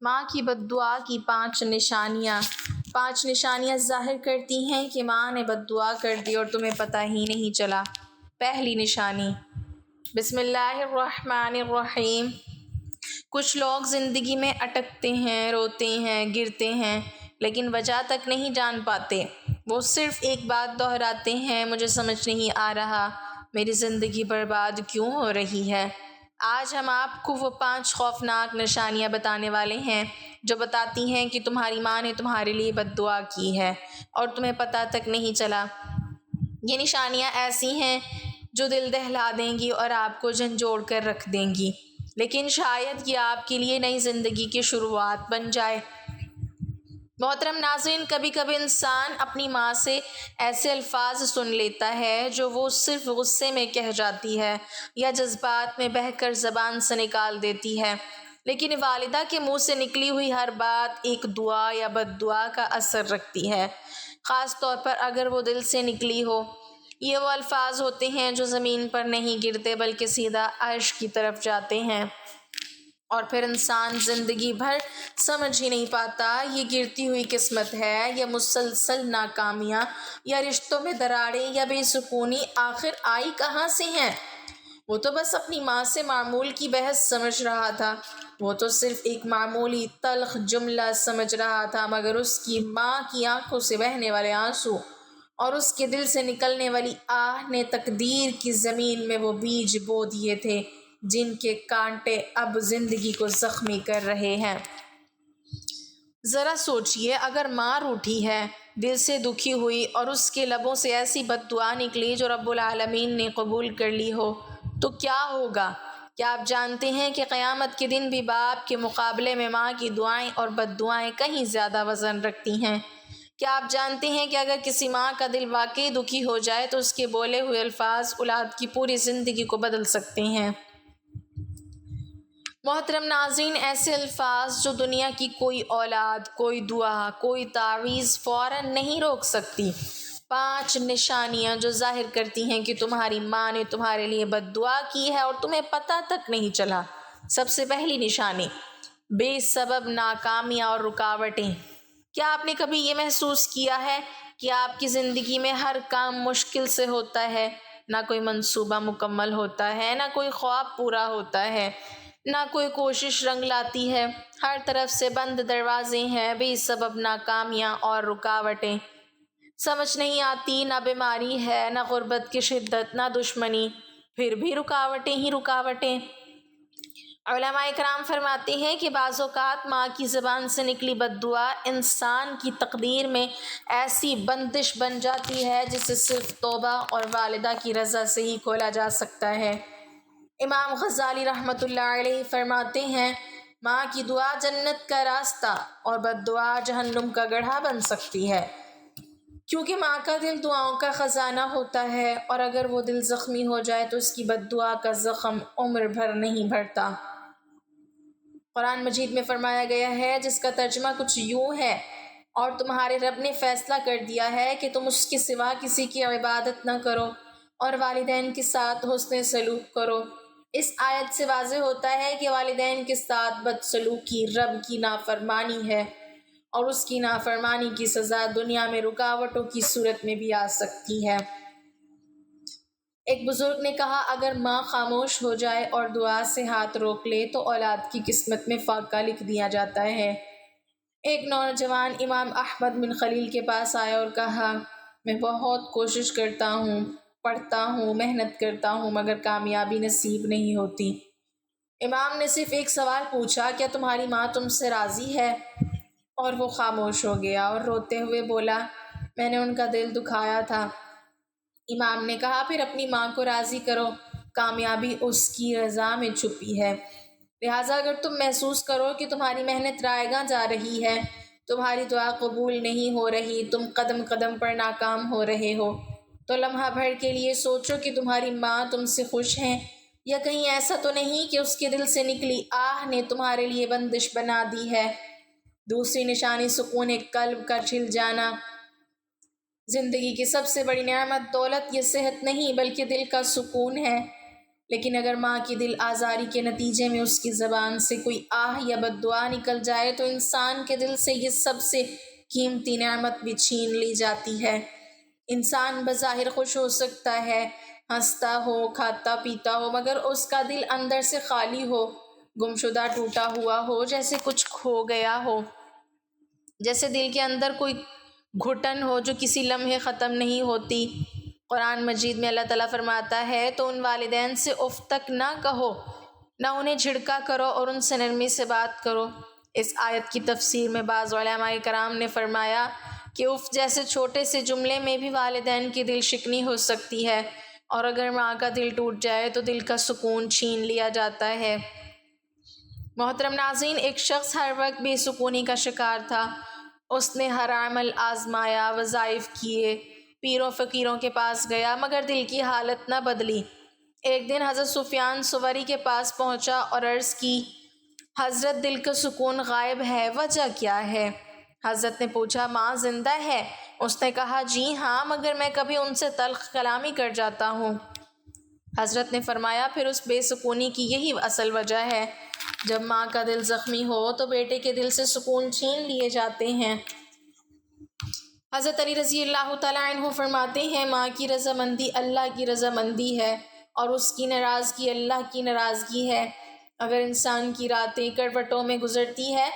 ماں کی بد دعا کی 5 نشانیاں۔ 5 نشانیاں ظاہر کرتی ہیں کہ ماں نے بد دعا کر دی اور تمہیں پتہ ہی نہیں چلا۔ پہلی نشانی، بسم اللہ الرحمن الرحیم۔ کچھ لوگ زندگی میں اٹکتے ہیں، روتے ہیں، گرتے ہیں، لیکن وجہ تک نہیں جان پاتے۔ وہ صرف ایک بات دہراتے ہیں، مجھے سمجھ نہیں آ رہا میری زندگی برباد کیوں ہو رہی ہے۔ آج ہم آپ کو وہ 5 خوفناک نشانیاں بتانے والے ہیں جو بتاتی ہیں کہ تمہاری ماں نے تمہارے لیے بد دعا کی ہے اور تمہیں پتہ تک نہیں چلا۔ یہ نشانیاں ایسی ہیں جو دل دہلا دیں گی اور آپ کو جھنجھوڑ کر رکھ دیں گی، لیکن شاید یہ آپ کے لیے نئی زندگی کی شروعات بن جائے۔ محترم ناظرین، کبھی کبھی انسان اپنی ماں سے ایسے الفاظ سن لیتا ہے جو وہ صرف غصے میں کہہ جاتی ہے یا جذبات میں بہہ کر زبان سے نکال دیتی ہے، لیکن والدہ کے منہ سے نکلی ہوئی ہر بات ایک دعا یا بد دعا کا اثر رکھتی ہے، خاص طور پر اگر وہ دل سے نکلی ہو۔ یہ وہ الفاظ ہوتے ہیں جو زمین پر نہیں گرتے بلکہ سیدھا عرش کی طرف جاتے ہیں، اور پھر انسان زندگی بھر سمجھ ہی نہیں پاتا یہ گرتی ہوئی قسمت ہے یا مسلسل ناکامیاں یا رشتوں میں دراڑیں یا بے سکونی آخر آئی کہاں سے ہیں۔ وہ تو بس اپنی ماں سے معمول کی بحث سمجھ رہا تھا، وہ تو صرف ایک معمولی تلخ جملہ سمجھ رہا تھا، مگر اس کی ماں کی آنکھوں سے بہنے والے آنسو اور اس کے دل سے نکلنے والی آہ نے تقدیر کی زمین میں وہ بیج بو دیے تھے جن کے کانٹے اب زندگی کو زخمی کر رہے ہیں۔ ذرا سوچئے، اگر ماں روٹھی ہے، دل سے دکھی ہوئی اور اس کے لبوں سے ایسی بد دعا نکلی جو رب العالمین نے قبول کر لی ہو تو کیا ہوگا؟ کیا آپ جانتے ہیں کہ قیامت کے دن بھی باپ کے مقابلے میں ماں کی دعائیں اور بد دعائیں کہیں زیادہ وزن رکھتی ہیں؟ کیا آپ جانتے ہیں کہ اگر کسی ماں کا دل واقعی دکھی ہو جائے تو اس کے بولے ہوئے الفاظ اولاد کی پوری زندگی کو بدل سکتے ہیں؟ محترم ناظرین، ایسے الفاظ جو دنیا کی کوئی اولاد، کوئی دعا، کوئی تعویذ فوراً نہیں روک سکتی۔ 5 نشانیاں جو ظاہر کرتی ہیں کہ تمہاری ماں نے تمہارے لیے بد دعا کی ہے اور تمہیں پتہ تک نہیں چلا۔ سب سے پہلی نشانی، بے سبب ناکامیاں اور رکاوٹیں۔ کیا آپ نے کبھی یہ محسوس کیا ہے کہ آپ کی زندگی میں ہر کام مشکل سے ہوتا ہے؟ نہ کوئی منصوبہ مکمل ہوتا ہے، نہ کوئی خواب پورا ہوتا ہے، نہ کوئی کوشش رنگ لاتی ہے، ہر طرف سے بند دروازے ہیں، بے سبب ناکامیاں اور رکاوٹیں۔ سمجھ نہیں آتی، نہ بیماری ہے، نہ غربت کی شدت، نہ دشمنی، پھر بھی رکاوٹیں ہی رکاوٹیں۔ علماء کرام فرماتے ہیں کہ بعض اوقات ماں کی زبان سے نکلی بد دعا انسان کی تقدیر میں ایسی بندش بن جاتی ہے جسے صرف توبہ اور والدہ کی رضا سے ہی کھولا جا سکتا ہے۔ امام غزالی رحمۃ اللہ علیہ فرماتے ہیں، ماں کی دعا جنت کا راستہ اور بد دعا جہنم کا گڑھا بن سکتی ہے، کیونکہ ماں کا دل دعاؤں کا خزانہ ہوتا ہے اور اگر وہ دل زخمی ہو جائے تو اس کی بد دعا کا زخم عمر بھر نہیں بھرتا۔ قرآن مجید میں فرمایا گیا ہے، جس کا ترجمہ کچھ یوں ہے، اور تمہارے رب نے فیصلہ کر دیا ہے کہ تم اس کے سوا کسی کی عبادت نہ کرو اور والدین کے ساتھ حسن سلوک کرو۔ اس آیت سے واضح ہوتا ہے کہ والدین کے ساتھ بدسلوکی رب کی نافرمانی ہے اور اس کی نافرمانی کی سزا دنیا میں رکاوٹوں کی صورت میں بھی آ سکتی ہے۔ ایک بزرگ نے کہا، اگر ماں خاموش ہو جائے اور دعا سے ہاتھ روک لے تو اولاد کی قسمت میں فاقہ لکھ دیا جاتا ہے۔ ایک نوجوان امام احمد بن خلیل کے پاس آیا اور کہا، میں بہت کوشش کرتا ہوں، پڑھتا ہوں، محنت کرتا ہوں، مگر کامیابی نصیب نہیں ہوتی۔ امام نے صرف ایک سوال پوچھا، کیا تمہاری ماں تم سے راضی ہے؟ اور وہ خاموش ہو گیا اور روتے ہوئے بولا، میں نے ان کا دل دکھایا تھا۔ امام نے کہا، پھر اپنی ماں کو راضی کرو، کامیابی اس کی رضا میں چھپی ہے۔ لہٰذا اگر تم محسوس کرو کہ تمہاری محنت رائے گاں جا رہی ہے، تمہاری دعا قبول نہیں ہو رہی، تم قدم قدم پر ناکام ہو رہے ہو، تو لمحہ بھر کے لیے سوچو کہ تمہاری ماں تم سے خوش ہیں، یا کہیں ایسا تو نہیں کہ اس کے دل سے نکلی آہ نے تمہارے لیے بندش بنا دی ہے۔ دوسری نشانی، سکون قلب کا چھل جانا۔ زندگی کی سب سے بڑی نعمت دولت یا صحت نہیں بلکہ دل کا سکون ہے۔ لیکن اگر ماں کی دل آزاری کے نتیجے میں اس کی زبان سے کوئی آہ یا بد دعا نکل جائے تو انسان کے دل سے یہ سب سے قیمتی نعمت بھی چھین لی جاتی ہے۔ انسان بظاہر خوش ہو سکتا ہے، ہنستا ہو، کھاتا پیتا ہو، مگر اس کا دل اندر سے خالی ہو، گمشدہ، ٹوٹا ہوا ہو، جیسے کچھ کھو گیا ہو، جیسے دل کے اندر کوئی گھٹن ہو جو کسی لمحے ختم نہیں ہوتی۔ قرآن مجید میں اللہ تعالیٰ فرماتا ہے تو ان والدین سے اف تک نہ کہو، نہ انہیں جھڑکا کرو اور ان سے نرمی سے بات کرو۔ اس آیت کی تفسیر میں بعض علماء کرام نے فرمایا کہ اف جیسے چھوٹے سے جملے میں بھی والدین کی دل شکنی ہو سکتی ہے، اور اگر ماں کا دل ٹوٹ جائے تو دل کا سکون چھین لیا جاتا ہے۔ محترم ناظرین، ایک شخص ہر وقت بے سکونی کا شکار تھا۔ اس نے ہر عمل آزمایا، وظائف کیے، پیروں فقیروں کے پاس گیا، مگر دل کی حالت نہ بدلی۔ ایک دن حضرت سفیان ثوری کے پاس پہنچا اور عرض کی، حضرت دل کا سکون غائب ہے، وجہ کیا ہے؟ حضرت نے پوچھا، ماں زندہ ہے؟ اس نے کہا، جی ہاں، مگر میں کبھی ان سے تلخ کلامی کر جاتا ہوں۔ حضرت نے فرمایا، پھر اس بے سکونی کی یہی اصل وجہ ہے۔ جب ماں کا دل زخمی ہو تو بیٹے کے دل سے سکون چھین لیے جاتے ہیں۔ حضرت علی رضی اللہ تعالیٰ عنہ فرماتے ہیں، ماں کی رضامندی اللہ کی رضامندی ہے اور اس کی ناراضگی اللہ کی ناراضگی ہے۔ اگر انسان کی راتیں کروٹوں میں گزرتی ہے،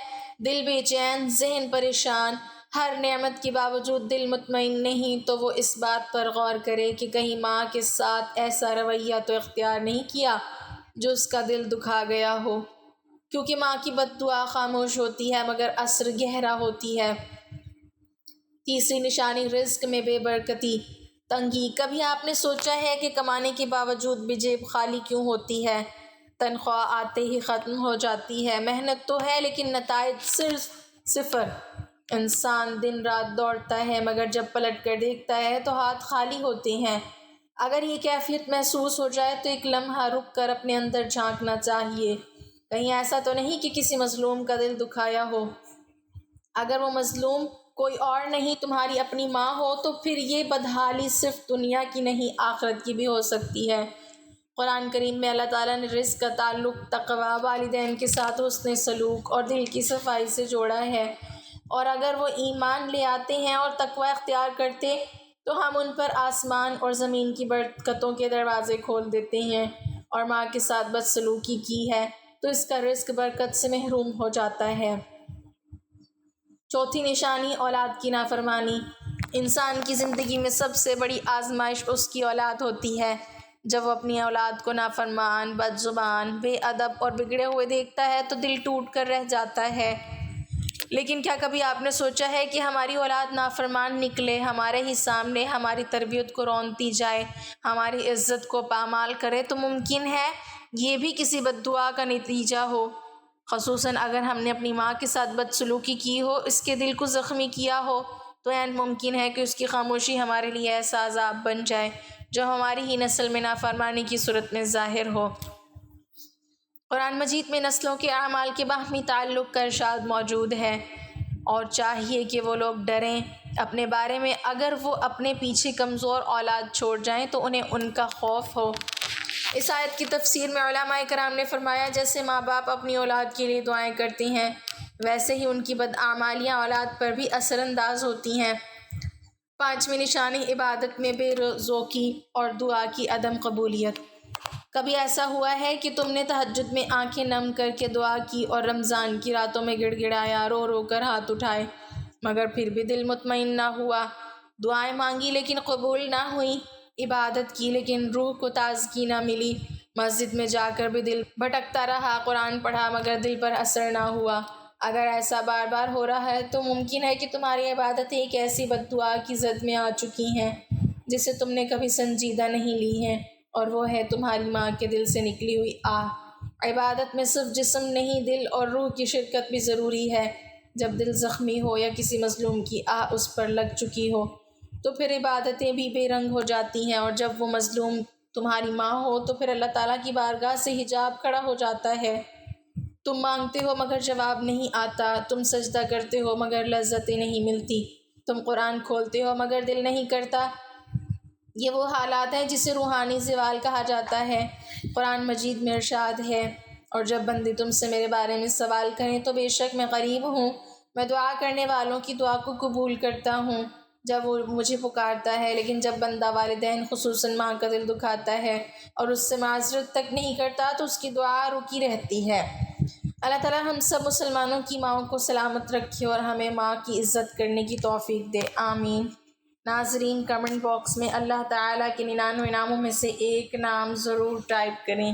دل بے چین، ذہن پریشان، ہر نعمت کے باوجود دل مطمئن نہیں، تو وہ اس بات پر غور کرے کہ کہیں ماں کے ساتھ ایسا رویہ تو اختیار نہیں کیا جو اس کا دل دکھا گیا ہو، کیونکہ ماں کی بد دعا خاموش ہوتی ہے مگر اثر گہرا ہوتی ہے۔ تیسری نشانی رزق میں بے برکتی، تنگی۔ کبھی آپ نے سوچا ہے کہ کمانے کے باوجود بھی جیب خالی کیوں ہوتی ہے؟ تنخواہ آتے ہی ختم ہو جاتی ہے، محنت تو ہے لیکن نتائج صرف صفر۔ انسان دن رات دوڑتا ہے مگر جب پلٹ کر دیکھتا ہے تو ہاتھ خالی ہوتے ہیں۔ اگر یہ کیفیت محسوس ہو جائے تو ایک لمحہ رک کر اپنے اندر جھانکنا چاہیے، کہیں ایسا تو نہیں کہ کسی مظلوم کا دل دکھایا ہو۔ اگر وہ مظلوم کوئی اور نہیں، تمہاری اپنی ماں ہو، تو پھر یہ بدحالی صرف دنیا کی نہیں آخرت کی بھی ہو سکتی ہے۔ قرآن کریم میں اللہ تعالیٰ نے رزق کا تعلق تقویٰ، والدین کے ساتھ حسن سلوک اور دل کی صفائی سے جوڑا ہے، اور اگر وہ ایمان لے آتے ہیں اور تقویٰ اختیار کرتے تو ہم ان پر آسمان اور زمین کی برکتوں کے دروازے کھول دیتے ہیں، اور ماں کے ساتھ بدسلوکی کی ہے تو اس کا رزق برکت سے محروم ہو جاتا ہے۔ چوتھی نشانی اولاد کی نافرمانی۔ انسان کی زندگی میں سب سے بڑی آزمائش اس کی اولاد ہوتی ہے۔ جب وہ اپنی اولاد کو نافرمان، بد زبان، بے ادب اور بگڑے ہوئے دیکھتا ہے تو دل ٹوٹ کر رہ جاتا ہے۔ لیکن کیا کبھی آپ نے سوچا ہے کہ ہماری اولاد نافرمان نکلے، ہمارے ہی سامنے ہماری تربیت کو رونتی جائے، ہماری عزت کو پامال کرے، تو ممکن ہے یہ بھی کسی بد دعا کا نتیجہ ہو، خصوصاً اگر ہم نے اپنی ماں کے ساتھ بدسلوکی کی ہو، اس کے دل کو زخمی کیا ہو، تو عین ممکن ہے کہ اس کی خاموشی ہمارے لیے ایسا عذاب بن جائے جو ہماری ہی نسل میں نافرمانی کی صورت میں ظاہر ہو۔ قرآن مجید میں نسلوں کے اعمال کے باہمی تعلق کا ارشاد موجود ہے، اور چاہیے کہ وہ لوگ ڈریں اپنے بارے میں، اگر وہ اپنے پیچھے کمزور اولاد چھوڑ جائیں تو انہیں ان کا خوف ہو۔ اس آیت کی تفسیر میں علماء کرام نے فرمایا، جیسے ماں باپ اپنی اولاد کے لیے دعائیں کرتے ہیں، ویسے ہی ان کی بدعمالیاں اولاد پر بھی اثر انداز ہوتی ہیں۔ پانچویں نشانی عبادت میں بے ذوقی اور دعا کی عدم قبولیت۔ کبھی ایسا ہوا ہے کہ تم نے تہجد میں آنکھیں نم کر کے دعا کی اور رمضان کی راتوں میں گڑ گڑایا، رو رو کر ہاتھ اٹھائے، مگر پھر بھی دل مطمئن نہ ہوا؟ دعائیں مانگی لیکن قبول نہ ہوئیں، عبادت کی لیکن روح کو تازگی نہ ملی، مسجد میں جا کر بھی دل بھٹکتا رہا، قرآن پڑھا مگر دل پر اثر نہ ہوا۔ اگر ایسا بار بار ہو رہا ہے تو ممکن ہے کہ تمہاری عبادتیں ایک ایسی بد دعا کی زد میں آ چکی ہیں جسے تم نے کبھی سنجیدہ نہیں لی ہیں، اور وہ ہے تمہاری ماں کے دل سے نکلی ہوئی آہ۔ عبادت میں صرف جسم نہیں، دل اور روح کی شرکت بھی ضروری ہے۔ جب دل زخمی ہو یا کسی مظلوم کی آہ اس پر لگ چکی ہو تو پھر عبادتیں بھی بے رنگ ہو جاتی ہیں، اور جب وہ مظلوم تمہاری ماں ہو تو پھر اللہ تعالیٰ کی بارگاہ سے حجاب کھڑا ہو جاتا ہے۔ تم مانگتے ہو مگر جواب نہیں آتا، تم سجدہ کرتے ہو مگر لذتیں نہیں ملتی، تم قرآن کھولتے ہو مگر دل نہیں کرتا یہ وہ حالات ہیں جسے روحانی زوال کہا جاتا ہے۔ قرآن مجید میں ارشاد ہے، اور جب بندے تم سے میرے بارے میں سوال کریں تو بے شک میں قریب ہوں، میں دعا کرنے والوں کی دعا کو قبول کرتا ہوں جب وہ مجھے پکارتا ہے۔ لیکن جب بندہ والدین خصوصاً ماں کا دل دکھاتا ہے اور اس سے معذرت تک نہیں کرتا تو اس کی دعا رکی رہتی ہے۔ اللہ تعالیٰ ہم سب مسلمانوں کی ماؤں کو سلامت رکھے اور ہمیں ماں کی عزت کرنے کی توفیق دے، آمین۔ ناظرین، کمنٹ باکس میں اللہ تعالیٰ کے 99 انعاموں میں سے ایک نام ضرور ٹائپ کریں۔